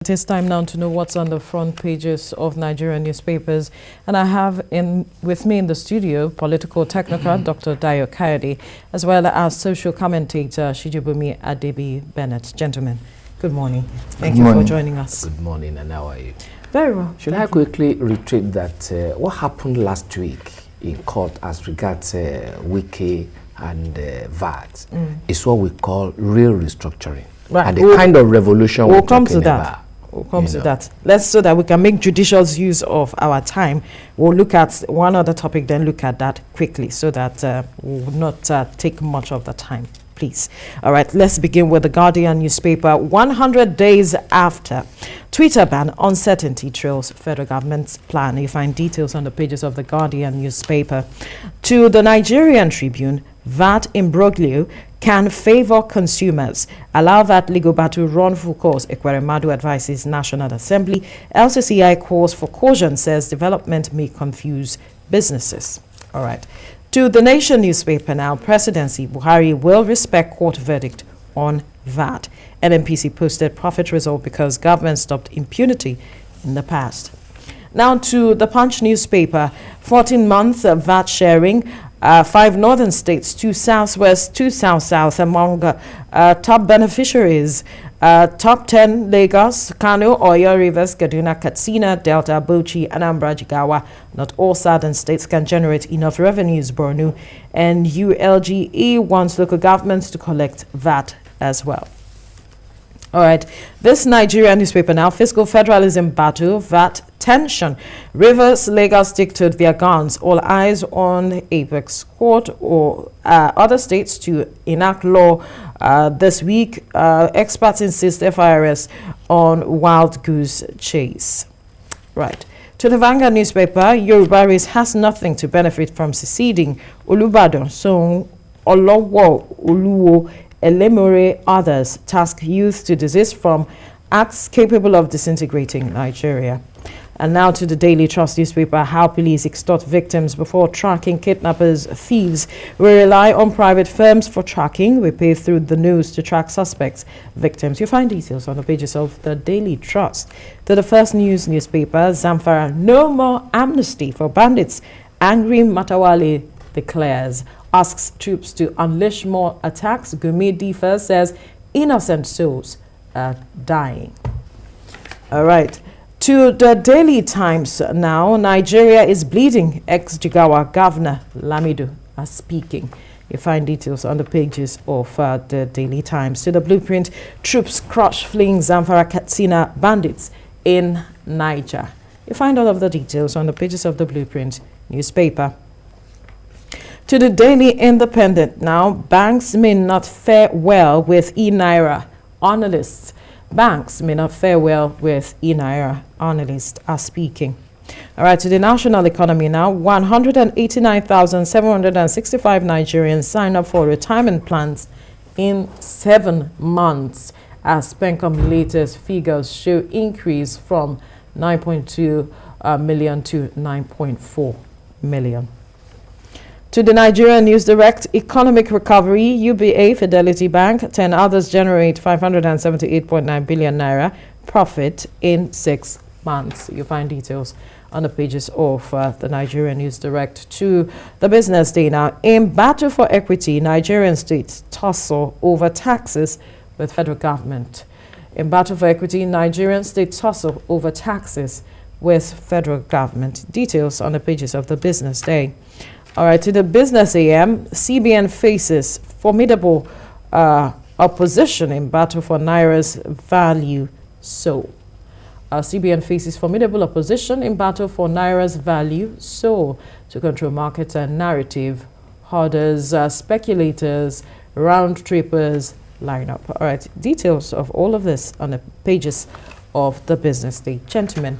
It is time now to know what's on the front pages of Nigerian newspapers. And I have with me in the studio Political Technocrat Dr. Dayo Kayode, as well as Social Commentator Sijibomi Adebiyi-Bonet. Gentlemen, good morning. Thank you for joining us. Good morning, and how are you? Very well. Should I quickly reiterate that what happened last week in court as regards Wiki and VAT is what we call real restructuring. Right. And the kind of revolution we're come talking to that. about. We'll come to that. Let's, so that we can make judicious use of our time. We'll look at one other topic, then look at that quickly so that we will not take much of the time, please. All right, let's begin with the Guardian newspaper. 100 days after Twitter ban, uncertainty trails federal government's plan. You find details on the pages of the Guardian newspaper. To the Nigerian Tribune, VAT imbroglio can favor consumers. Allow that legal battle run full course. Ekweremadu advises National Assembly. LCCI calls for caution, says development may confuse businesses. All right. To the Nation newspaper now, Presidency, Buhari will respect court verdict on VAT. NNPC posted profit result because government stopped impunity in the past. Now to the Punch newspaper, 14-month VAT sharing. 5 northern states, 2 southwest, 2 south-south among top beneficiaries. Top 10, Lagos, Kano, Oyo, Rivers, Kaduna, Katsina, Delta, Bauchi, Anambra, Jigawa. Not all southern states can generate enough revenues, Borno. And ULGE wants local governments to collect VAT as well. All right, this Nigerian newspaper now, fiscal federalism battle, VAT tension. Rivers, Lagos stick to their guns. All eyes on Apex Court or other states to enact law this week. Experts insist FIRS on wild goose chase. Right. To the Vanguard newspaper, Yoruba race has nothing to benefit from seceding. Olubadan, so Olowo, Oluwo, Elemore, others task youth to desist from acts capable of disintegrating Nigeria. And now to the Daily Trust newspaper, how police extort victims before tracking kidnappers, thieves. We rely on private firms for tracking. We pay through the nose to track suspects, victims. You find details on the pages of the Daily Trust. To the First News newspaper, Zamfara, no more amnesty for bandits. Angry Matawalle declares, asks troops to unleash more attacks. Gumi Difa says innocent souls are dying. All right. To the Daily Times now, Nigeria is bleeding. Ex-Jigawa Governor Lamido are speaking. You find details on the pages of the Daily Times. To the Blueprint, troops crush fleeing Zamfara Katsina bandits in Niger. You find all of the details on the pages of the Blueprint newspaper. To the Daily Independent now, banks may not fare well with e-Naira. Analysts. Banks may not fare well with e-Naira. Analysts are speaking. All right, to the national economy now, 189,765 Nigerians sign up for retirement plans in 7 months, as Pencom latest figures show increase from 9.2 million to 9.4 million. To the Nigerian News Direct, economic recovery, UBA, Fidelity Bank, 10 others generate 578.9 billion naira profit in 6 months. You find details on the pages of the Nigerian News Direct. To the Business Day now, in battle for equity, Nigerian states tussle over taxes with federal government. In battle for equity, Nigerian states tussle over taxes with federal government. Details on the pages of the Business Day. All right, to the Business AM, CBN faces formidable opposition in battle for Naira's value soul. CBN faces formidable opposition in battle for Naira's value soul to control markets and narrative. Hoarders, speculators, round-trippers line up. All right, details of all of this on the pages of the Business Day. Gentlemen,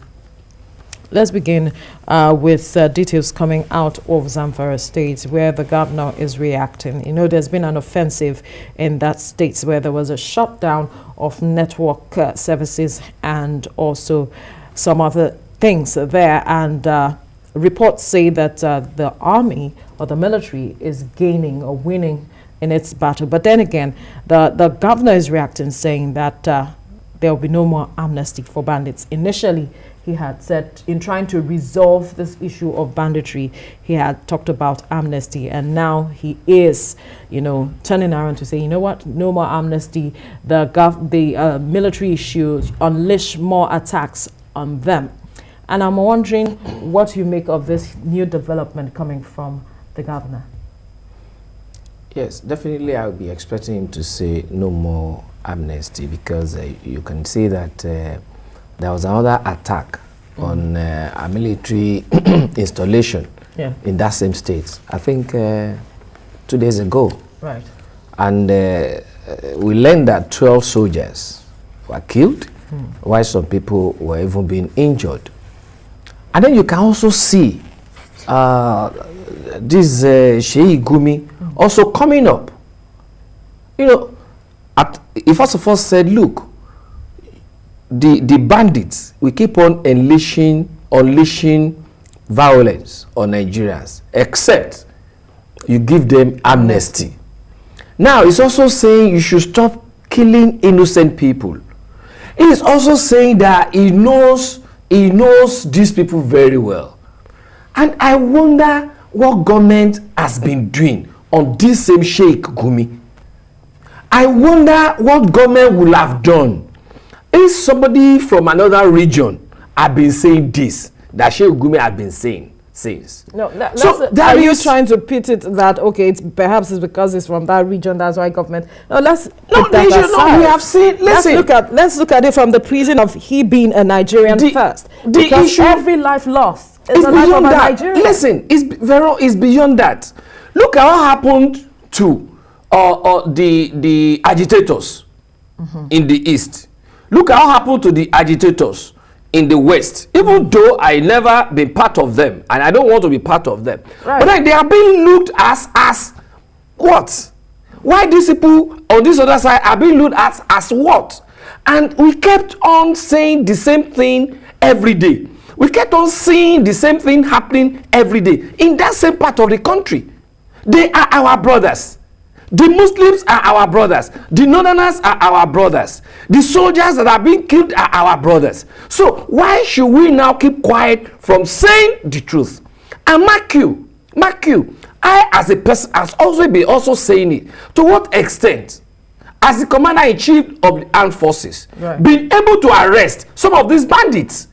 let's begin with details coming out of Zamfara State, where the governor is reacting. You know, there's been an offensive in that state where there was a shutdown of network services and also some other things there. And reports say that the army or the military is gaining or winning in its battle. But then again, the governor is reacting, saying that there will be no more amnesty for bandits. Initially, he had said, in trying to resolve this issue of banditry, he had talked about amnesty, and now he is, turning around to say, you know what, no more amnesty. The military should unleash more attacks on them. And I'm wondering what you make of this new development coming from the governor. Yes, definitely I would be expecting him to say no more amnesty, because you can see that there was another attack on a military installation in that same state, I think 2 days ago. Right. And we learned that 12 soldiers were killed, while some people were even being injured. And then you can also see this Sijibomi also coming up. He first of all said, look, the bandits, we keep on unleashing violence on Nigerians, except you give them amnesty. Now, he's also saying you should stop killing innocent people. He is also saying that he knows these people very well. And I wonder what government has been doing on this same Sijibomi. I wonder what government will have done if somebody from another region had been saying this, that Sijibomi had been saying since. No, are you trying to pit it that, okay, perhaps it's because it's from that region, that's why government... No, let's put that aside. We have seen... Listen. Let's look at it from the prison of he being a Nigerian first. Because issue, every life lost is the life of a Nigerian. Listen, it's beyond that. Look at what happened to the agitators in the East. Look at what happened to the agitators in the West. Even though I never been part of them, and I don't want to be part of them. Right. But then they are being looked as what? Why these people on this other side are being looked at as what? And we kept on saying the same thing every day. We kept on seeing the same thing happening every day in that same part of the country. They are our brothers. The Muslims are our brothers. The Northerners are our brothers. The soldiers that are being killed are our brothers. So why should we now keep quiet from saying the truth? And mark you, I as a person has also been saying it. To what extent? As the commander-in-chief of the armed forces, being able to arrest some of these bandits,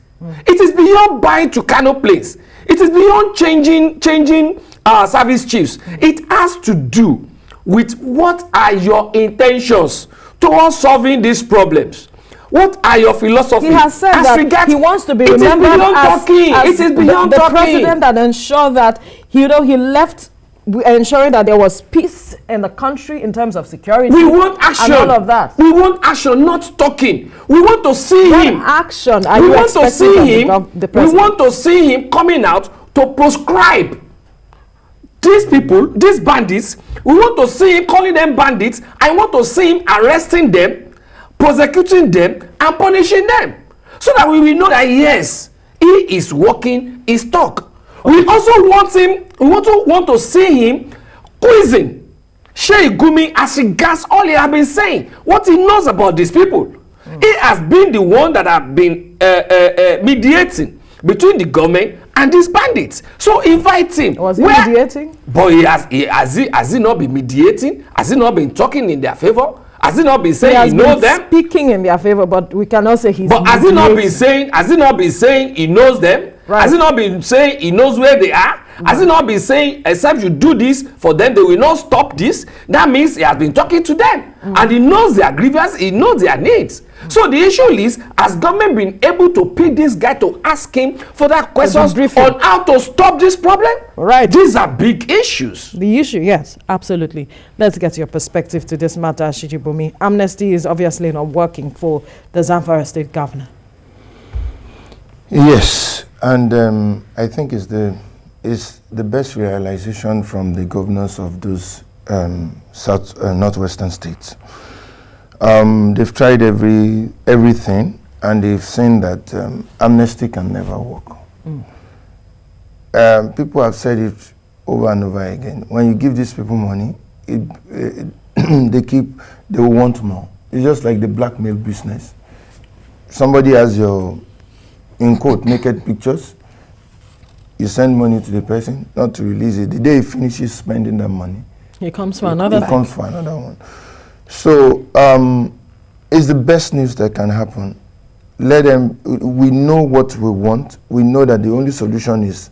it is beyond buying to planes. It is beyond changing service chiefs. It has to do with what are your intentions towards solving these problems. What are your philosophies? He has said that he wants to be remembered as the president that ensured that he left ensuring that there was peace in the country in terms of security. We want action. And all of that. We want action, not talking. We want to see him. Action are you expecting from the president? We want to see him coming out to proscribe these people, these bandits. We want to see him calling them bandits. I want to see him arresting them, prosecuting them, and punishing them, so that we will know that yes, he is working his talk. We also want to see him quizzing Sijibomi as regards all he has been saying, what he knows about these people. He has been the one that have been mediating between the government and these bandits. So invite him. Was he mediating? But has he not been mediating? Has he not been talking in their favor? Has he not been saying he knows them? Speaking in their favor, but we cannot say he's. But has he not been saying he knows them? Right. Has he not been saying he knows where they are? Has he not been saying, except you do this for them, they will not stop this? That means he has been talking to them. And he knows their grievance, he knows their needs. So the issue is, has government been able to pick this guy to ask him for that questions on how to stop this problem? Right. These are big issues. The issue, yes, absolutely. Let's get your perspective to this matter, Sijibomi. Amnesty is obviously not working for the Zamfara state governor. Yes, and I think it's the best realization from the governors of those northwestern states. They've tried everything, and they've seen that amnesty can never work. People have said it over and over again. When you give these people money, they will want more. It's just like the blackmail business. somebody has your, in quote, naked pictures, you send money to the person, not to release it. The day he finishes spending that money, he comes for another. He comes for another one. So it's the best news that can happen. Let them. We know what we want. We know that the only solution is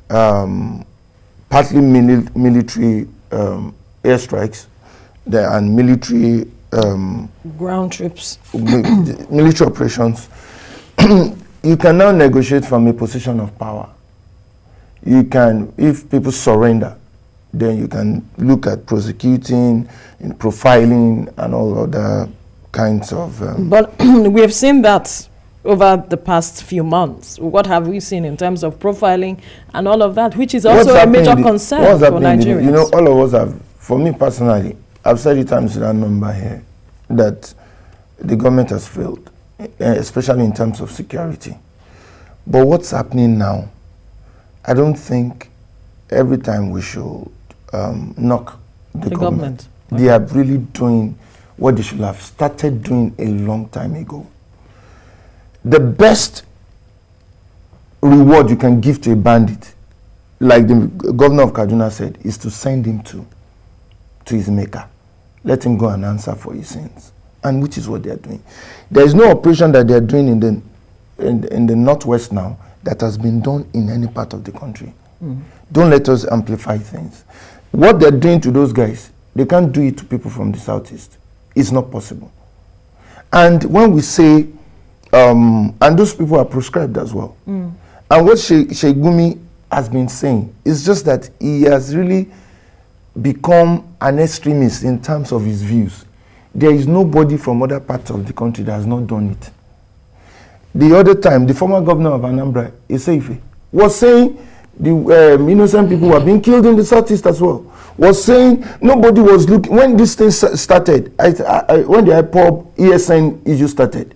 partly military airstrikes, and military ground troops, military operations. You can now negotiate from a position of power. You can, if people surrender, then you can look at prosecuting, and profiling, and all other kinds of... But we have seen that over the past few months. What have we seen in terms of profiling and all of that, which is also a major concern for Nigerians? You know, all of us have, for me personally, I've said it times that number here, that the government has failed, especially in terms of security. But what's happening now, I don't think every time we should knock the government. They are really doing what they should have started doing a long time ago. The best reward you can give to a bandit, like the governor of Kaduna said, is to send him to his maker. Let him go and answer for his sins. And which is what they are doing. There is no operation that they are doing in the northwest now that has been done in any part of the country. Don't let us amplify things. What they're doing to those guys, they can't do it to people from the southeast. It's not possible. And when we say, and those people are proscribed as well. And what Sijibomi has been saying is just that he has really become an extremist in terms of his views. There is nobody from other parts of the country that has not done it. The other time, the former governor of Anambra, Iseife, was saying the innocent people were being killed in the southeast as well. Was saying nobody was looking. When this thing started, when the IPOB ESN issue started,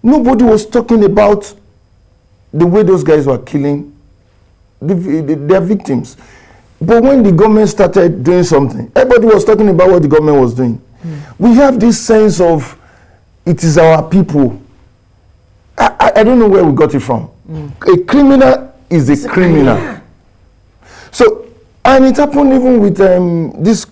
nobody was talking about the way those guys were killing their victims. But when the government started doing something, everybody was talking about what the government was doing. We have this sense of it is our people. I don't know where we got it from. A criminal is a criminal. So, and it happened even with this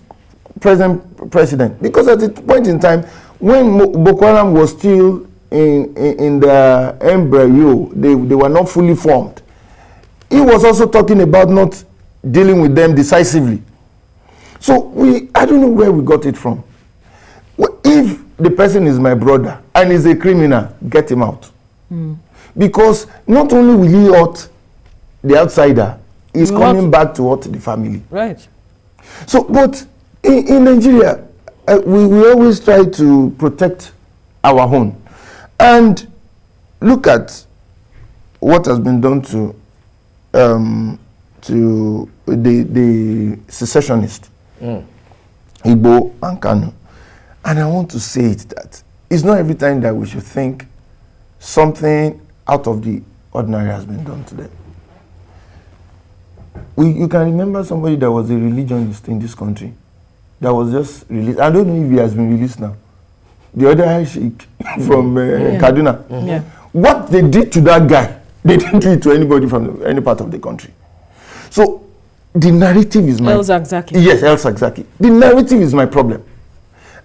present president, because at the point in time when Boko Haram was still in the embryo, they were not fully formed. He was also talking about not dealing with them decisively. So I don't know where we got it from. If the person is my brother and is a criminal, get him out. Because not only will he hurt the outsider, he's coming back to hurt the family. Right. So, but in Nigeria, we always try to protect our own. And look at what has been done to the secessionists, Igbo and Kanu. And I want to say it that it's not every time that we should think something out of the ordinary has been done to them. You can remember somebody that was a religionist in this country that was just released. I don't know if he has been released now. The other high sheikh from Kaduna. Yeah. What they did to that guy, they didn't do it to anybody from any part of the country. So the narrative is my... El Zakzaki. Yes, El Zakzaki. The narrative is my problem.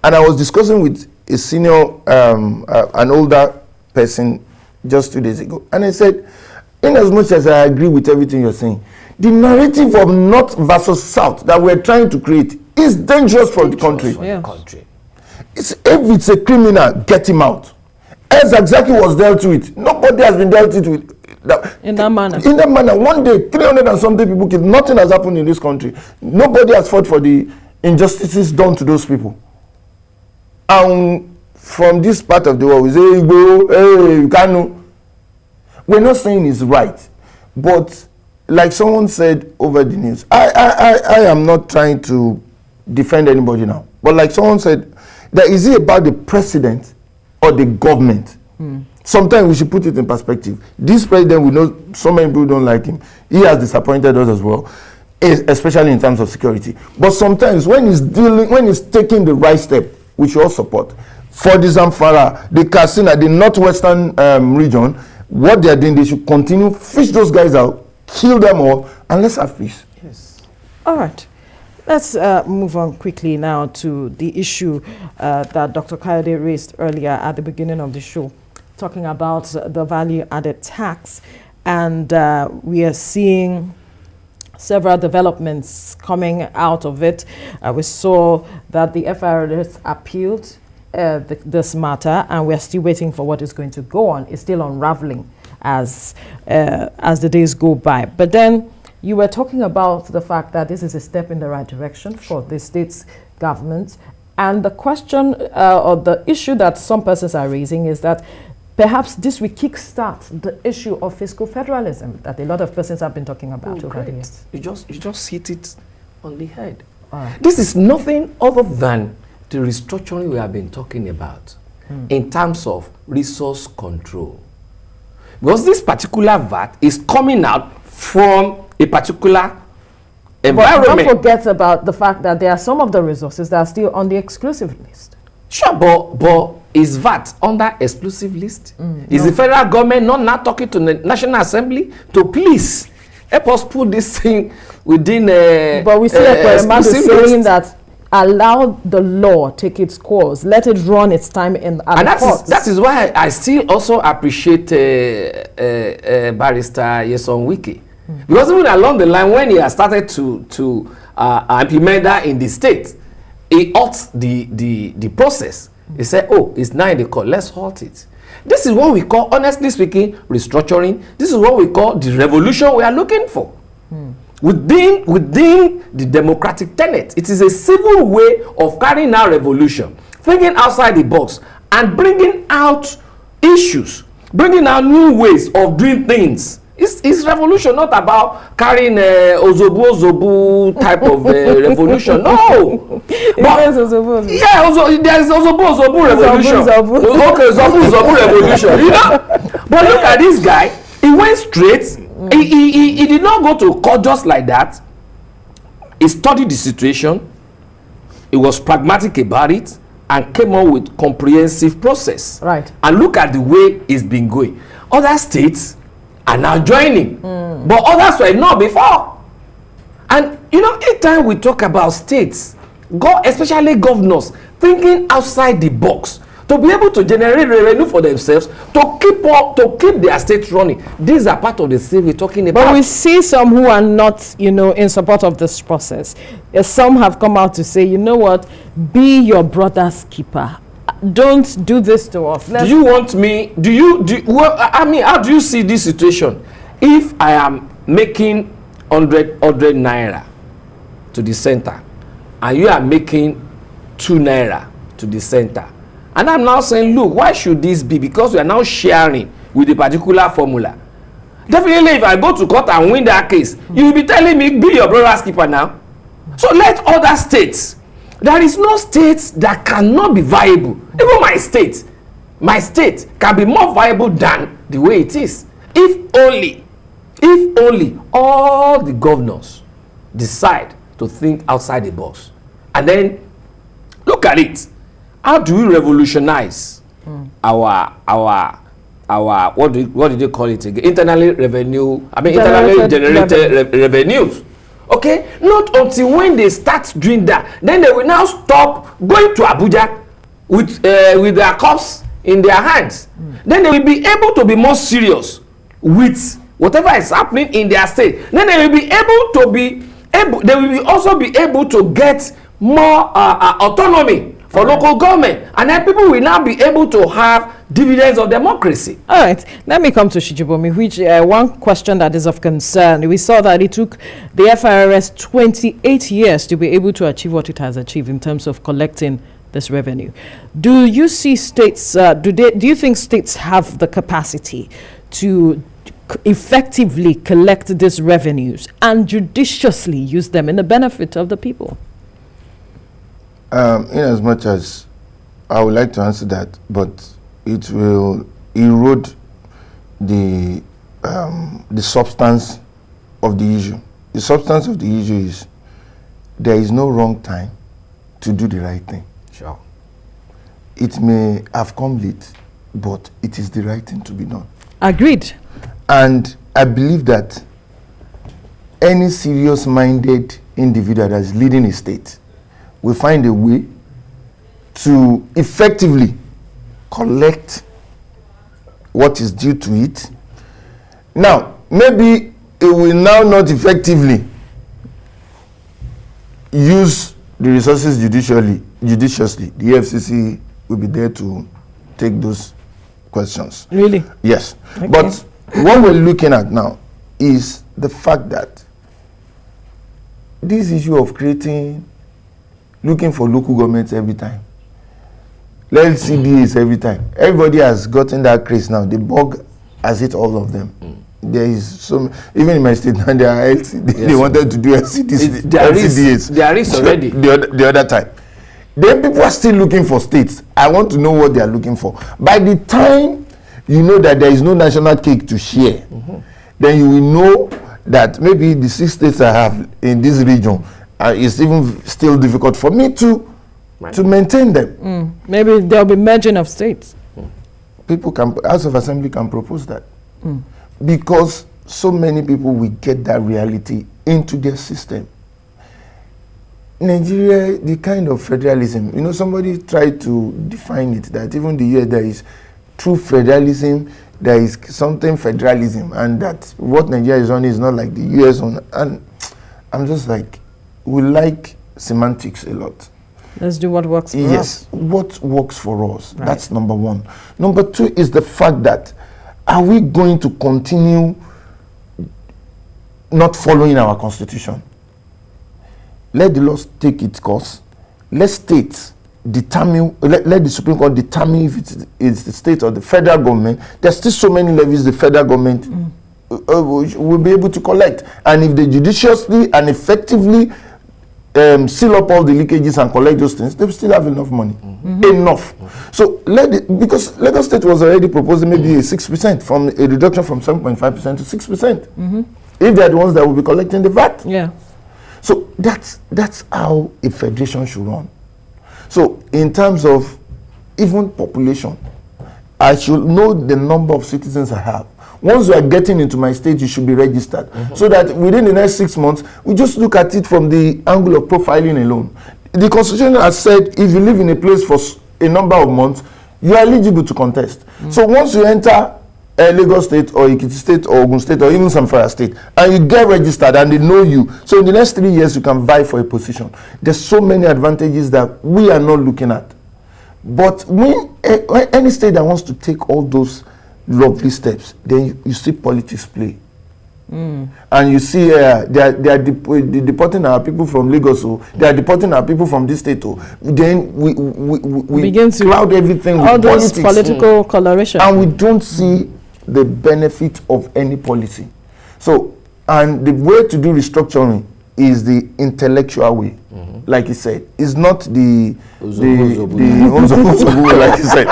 And I was discussing with a senior, an older person just 2 days ago. And I said, in as much as I agree with everything you're saying, the narrative of North versus South that we're trying to create is dangerous for the country. If it's a criminal, get him out. As exactly was dealt with. Nobody has been dealt with in that manner. In that manner. One day, 300 and something people killed. Nothing has happened in this country. Nobody has fought for the injustices done to those people. And from this part of the world, we say, hey, Kanu. We're not saying it's right. But like someone said over the news, I am not trying to defend anybody now. But like someone said, that is it about the president or the government? Sometimes we should put it in perspective. This president, we know so many people don't like him. He has disappointed us as well, especially in terms of security. But sometimes when he's taking the right step, we should all support. for the Zamfara, the Katsina, the northwestern region. What they are doing, they should continue, fish those guys out, kill them all, and let's have peace. Yes. All right. Let's move on quickly now to the issue that Dr. Kayode raised earlier at the beginning of the show, talking about the value-added tax. And we are seeing several developments coming out of it. We saw that the FIRS appealed this matter, and we're still waiting for what is going to go on. It's still unraveling as the days go by. But then you were talking about the fact that this is a step in the right direction for the state's government. And the question or the issue that some persons are raising is that perhaps this will kickstart the issue of fiscal federalism that a lot of persons have been talking about over the years. You just hit it on the head. This is nothing other than the restructuring we have been talking about in terms of resource control. Because this particular VAT is coming out from a particular environment. But don't forget about the fact that there are some of the resources that are still on the exclusive list. Sure, but is VAT under exclusive list? Is the federal government not now talking to the National Assembly to please help us put this thing within but we see exclusive saying that allow the law take its course, let it run its time in the courts. That is why I still also appreciate Barrister Nyesom Wike. Because even along the line, when he has started to implement that in the state, he halts the process. He said, oh, it's now in the court, let's halt it. This is what we call, honestly speaking, restructuring. This is what we call the revolution we are looking for. Within the democratic tenet, it is a civil way of carrying out revolution, thinking outside the box, and bringing out issues, bringing out new ways of doing things. It's revolution, not about carrying Ozobu type of revolution. No. But, yeah, there's Ozobu revolution. Okay, Zobu revolution. You know? But look at this guy. He went straight. He did not go to court just like that. He studied the situation. He was pragmatic about it and came up with comprehensive process. Right. And look at the way it's been going. Other states are now joining, but others were not before. And you know, each time we talk about states, especially governors, thinking outside the box to be able to generate revenue for themselves, to keep their state running. These are part of the thing we're talking about. But we see some who are not, in support of this process. Some have come out to say, you know what, be your brother's keeper. Don't do this to us. Do you want me? How do you see this situation? If I am making 100 naira to the center, and you are making 2 naira to the center, and I'm now saying, look, why should this be? Because we are now sharing with a particular formula. Definitely, if I go to court and win that case, you will be telling me, be your brother's keeper now. So let other states. There is no state that cannot be viable. Even my state can be more viable than the way it is. If only all the governors decide to think outside the box. And then look at it. How do we revolutionize our what do they call it again? Internally generated revenues. Okay, not until when they start doing that, then they will now stop going to Abuja with their cups in their hands. Then they will be able to be more serious with whatever is happening in their state. Then they will be also be able to get more autonomy for local government, and then people will now be able to have dividends of democracy. All right, let me come to Sijibomi, which one question that is of concern. We saw that it took the FIRS 28 years to be able to achieve what it has achieved in terms of collecting this revenue. Do you see states, do you think states have the capacity to effectively collect these revenues and judiciously use them in the benefit of the people? In as much as I would like to answer that, but it will erode the substance of the issue. The substance of the issue is there is no wrong time to do the right thing. Sure. it may have come late, but it is the right thing to be done. Agreed. And I believe that any serious-minded individual that is leading a state will find a way to effectively collect what is due to it. Now, maybe it will now not effectively use the resources judiciously. The FCC will be there to take those questions. Really? Yes. Okay. But what we're looking at now is the fact that this issue of looking for local governments every time, LCDs every time, everybody has gotten that craze now. The bug has hit all of them. There is some, even in my state now, there are they wanted to do LCDs. There is already. The other time. Then people are still looking for states. I want to know what they are looking for. By the time you know that there is no national cake to share, then you will know that maybe the 6 states I have in this region is even still difficult for me to maintain them. Maybe there will be merging of states. House of Assembly can propose that. Because so many people will get that reality into their system. Nigeria, the kind of federalism, somebody tried to define it, that even the year there is true federalism, there is something federalism, and that what Nigeria is on is not like the US on. And I'm just like, we like semantics a lot. Let's do what works for us. Yes, what works for us. Right. That's number one. Number two is the fact that, are we going to continue not following our constitution? Let the laws take its course. Let states determine, let the Supreme Court determine if it's the state or the federal government. There's still so many levies the federal government will be able to collect. And if they judiciously and effectively seal up all the leakages and collect those things, they will still have enough money. Enough. So because Lagos State was already proposing maybe a 6% from a reduction from 7.5% to 6%. If they are the ones that will be collecting the VAT. Yeah. So that's how a federation should run. So in terms of even population, I should know the number of citizens I have. Once you are getting into my state, you should be registered. So that within the next 6 months, we just look at it from the angle of profiling alone. The Constitution has said if you live in a place for a number of months, you are eligible to contest. So once you enter Lagos State or Ekiti State or Ogun State or even Zamfara State, and you get registered and they know you, so in the next 3 years, you can vie for a position. There's so many advantages that we are not looking at. But when any state that wants to take all those lovely steps, then you see politics play. And you see they are deporting our people from Lagos, they are deporting our people from this state. Then we begin to cloud everything with all politics. those political coloration. And we don't see the benefit of any policy. So, and the way to do restructuring is the intellectual way. Like he said, it's not the like he said.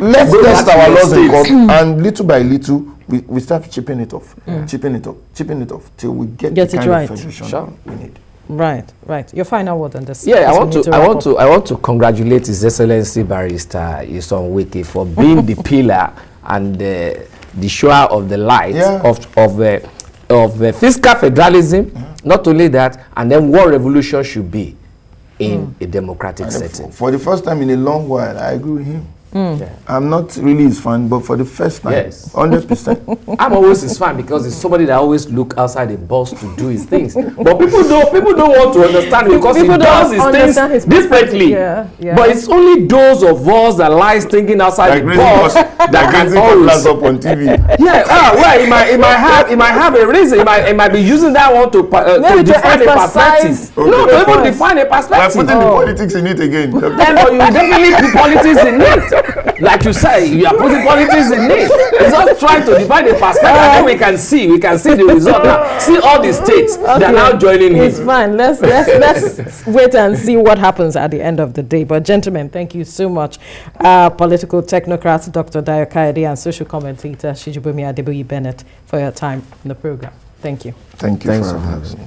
Let's test our laws in court, and little by little we start chipping it off, chipping it off till we get the kind of federation we need. Right. Your final word on this. Yeah, I want to congratulate His Excellency Barrister Nyesom Wike for being the pillar and the shower of the light of fiscal federalism. Not only that, and then what revolution should be in a democratic setting. For the first time in a long while, I agree with him. I'm not really his fan, but for the first time, 100%. I'm always his fan because he's somebody that always look outside the box to do his things. But people don't want to understand because he does his things differently. But it's only those of us that lies thinking outside the box that can always up on TV. It might have a reason. It might be using that one to define a perspective. No, to even define a perspective. We're putting the politics in it again. Then you definitely put politics in it. Like you say, you are putting politics in it. It's just trying to define a perspective, and then we can see the result now. See all the states that are now joining him. It's fine. Let's wait and see what happens at the end of the day. But gentlemen, thank you so much, political technocrat Dr. Dayo Kayode and social commentator Sijibomi Adebiyi-Bonet, for your time in the program. Thank you. Thanks for having me.